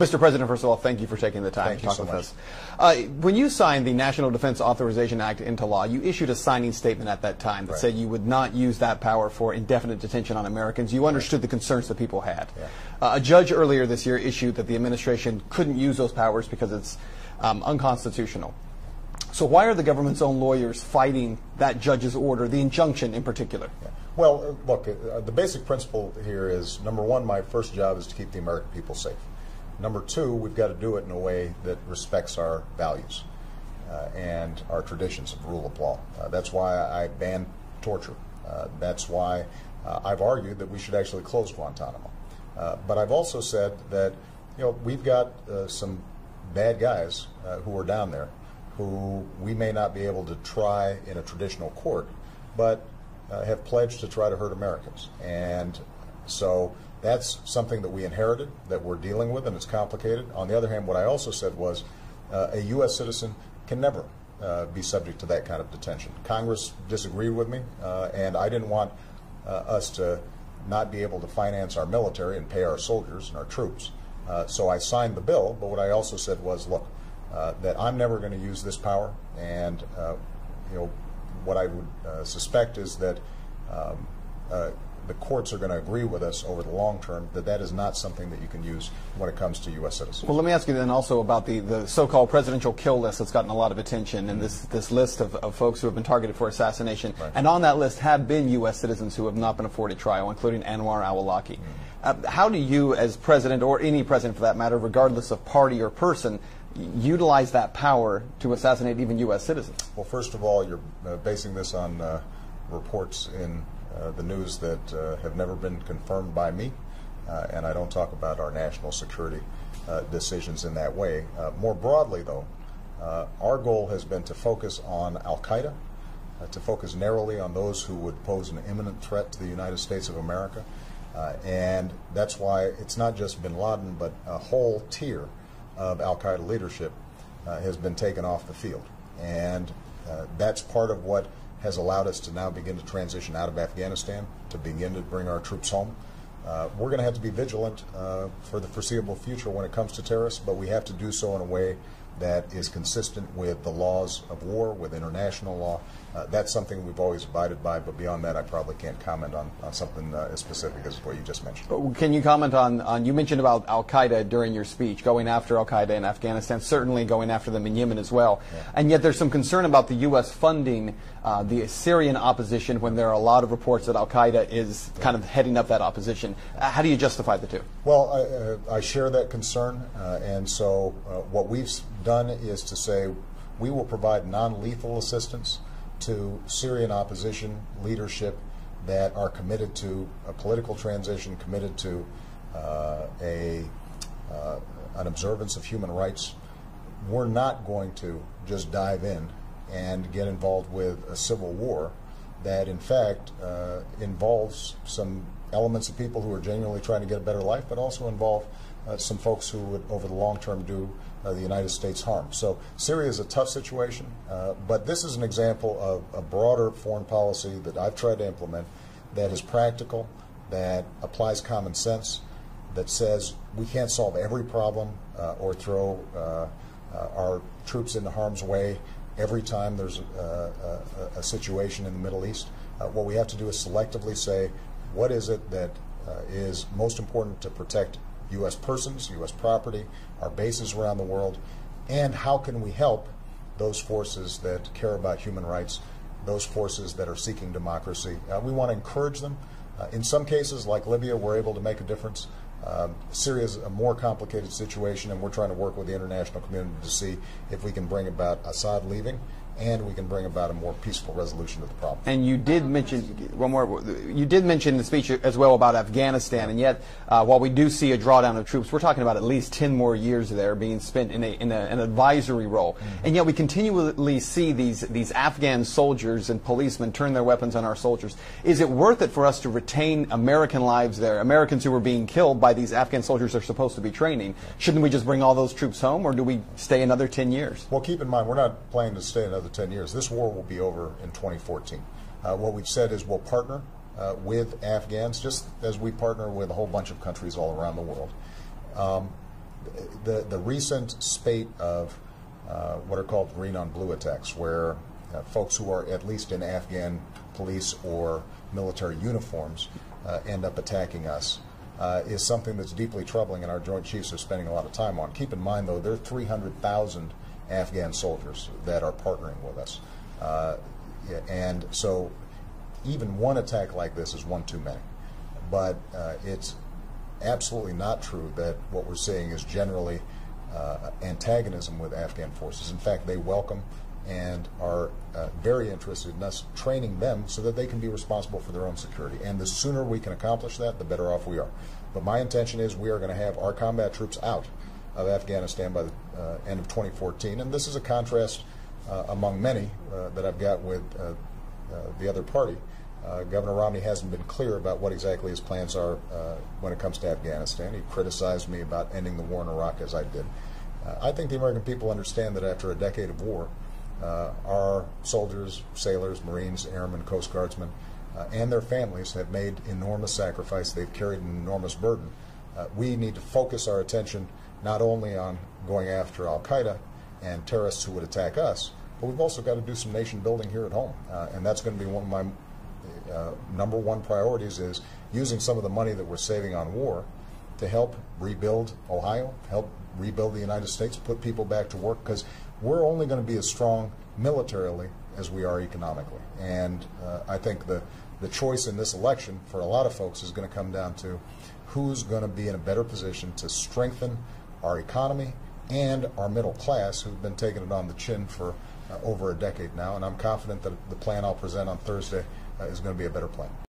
Mr. President, first of all, thank you for taking the time to talk with us. When you signed the National Defense Authorization Act into law, you issued a signing statement at that time that said you would not use that power for indefinite detention on Americans. You understood the concerns that people had. A judge earlier this year issued that the administration couldn't use those powers because it's unconstitutional. So why are the government's own lawyers fighting that judge's order, the injunction in particular? Well, look, the basic principle here is, number one, my first job is to keep the American people safe. Number two, we've got to do it in a way that respects our values and our traditions of rule of law. That's why I ban torture. That's why I've argued that we should actually close Guantanamo. But I've also said that, you know, we've got some bad guys who are down there who we may not be able to try in a traditional court, but have pledged to try to hurt Americans. And so that's something that we inherited, that we're dealing with, and it's complicated. On the other hand, what I also said was a U.S. citizen can never be subject to that kind of detention. Congress disagreed with me, and I didn't want us to not be able to finance our military and pay our soldiers and our troops. So I signed the bill, but what I also said was, look, that I'm never going to use this power, and you know, what I would suspect is that the courts are going to agree with us over the long term that that is not something that you can use when it comes to U.S. citizens. Well, let me ask you then also about the so-called presidential kill list that's gotten a lot of attention, and this list of folks who have been targeted for assassination. Right. And on that list have been U.S. citizens who have not been afforded trial, including Anwar al-Awlaki. How do you, as president, or any president for that matter, regardless of party or person, utilize that power to assassinate even U.S. citizens? Well, first of all, you're basing this on reports in the news that have never been confirmed by me, and I don't talk about our national security decisions in that way. More broadly, though, our goal has been to focus on al-Qaeda, to focus narrowly on those who would pose an imminent threat to the United States of America, and that's why it's not just bin Laden, but a whole tier of al-Qaeda leadership has been taken off the field. And that's part of what has allowed us to now begin to transition out of Afghanistan, to begin to bring our troops home. We're going to have to be vigilant for the foreseeable future when it comes to terrorists, but we have to do so in a way that is consistent with the laws of war, with international law. That's something we've always abided by, but beyond that I probably can't comment on something as specific as what you just mentioned. Can you comment on you mentioned about al-Qaeda during your speech, going after al-Qaeda in Afghanistan, certainly going after them in Yemen as well. And yet there's some concern about the U.S. funding the Syrian opposition when there are a lot of reports that al-Qaeda is kind of heading up that opposition. How do you justify the two? Well, I share that concern, and so what we've done is to say we will provide non-lethal assistance to Syrian opposition leadership that are committed to a political transition, committed to an observance of human rights. We're not going to just dive in and get involved with a civil war that in fact involves some elements of people who are genuinely trying to get a better life, but also involve some folks who would over the long term do the United States harm. So Syria is a tough situation, but this is an example of a broader foreign policy that I've tried to implement that is practical, that applies common sense, that says we can't solve every problem or throw our troops into harm's way every time there's a situation in the Middle East. What we have to do is selectively say, what is it that is most important to protect U.S. persons, U.S. property, our bases around the world, and how can we help those forces that care about human rights, those forces that are seeking democracy. We want to encourage them. In some cases, like Libya, we're able to make a difference. Syria is a more complicated situation, and we're trying to work with the international community to see if we can bring about Assad leaving, and we can bring about a more peaceful resolution of the problem. And you did mention one more. You did mention in the speech as well about Afghanistan, and yet while we do see a drawdown of troops, we're talking about at least 10 more years there being spent in an advisory role. And yet we continually see these Afghan soldiers and policemen turn their weapons on our soldiers. Is it worth it for us to retain American lives there, Americans who are being killed by these Afghan soldiers they're supposed to be training? Shouldn't we just bring all those troops home, or do we stay another 10 years? Well, keep in mind, we're not planning to stay another 10 years. This war will be over in 2014. What we've said is we'll partner with Afghans, just as we partner with a whole bunch of countries all around the world. the recent spate of what are called green on blue attacks, where folks who are at least in Afghan police or military uniforms end up attacking us, is something that's deeply troubling, and our Joint Chiefs are spending a lot of time on. Keep in mind, though, there are 300,000 Afghan soldiers that are partnering with us. And so even one attack like this is one too many. But it's absolutely not true that what we're seeing is generally antagonism with Afghan forces. In fact, they welcome and are very interested in us training them so that they can be responsible for their own security. And the sooner we can accomplish that, the better off we are. But my intention is we are going to have our combat troops out of Afghanistan by the end of 2014. And this is a contrast among many that I've got with the other party. Governor Romney hasn't been clear about what exactly his plans are when it comes to Afghanistan. He criticized me about ending the war in Iraq, as I did. I think the American people understand that after a decade of war, our soldiers, sailors, Marines, airmen, Coast Guardsmen, and their families have made enormous sacrifice. They've carried an enormous burden. We need to focus our attention not only on going after al-Qaeda and terrorists who would attack us, but we've also got to do some nation building here at home. And that's going to be one of my number one priorities, is using some of the money that we're saving on war to help rebuild Ohio, help rebuild the United States, put people back to work, because we're only going to be as strong militarily as we are economically. And I think the choice in this election for a lot of folks is going to come down to who's going to be in a better position to strengthen our economy and our middle class, who've been taking it on the chin for over a decade now. And I'm confident that the plan I'll present on Thursday is going to be a better plan.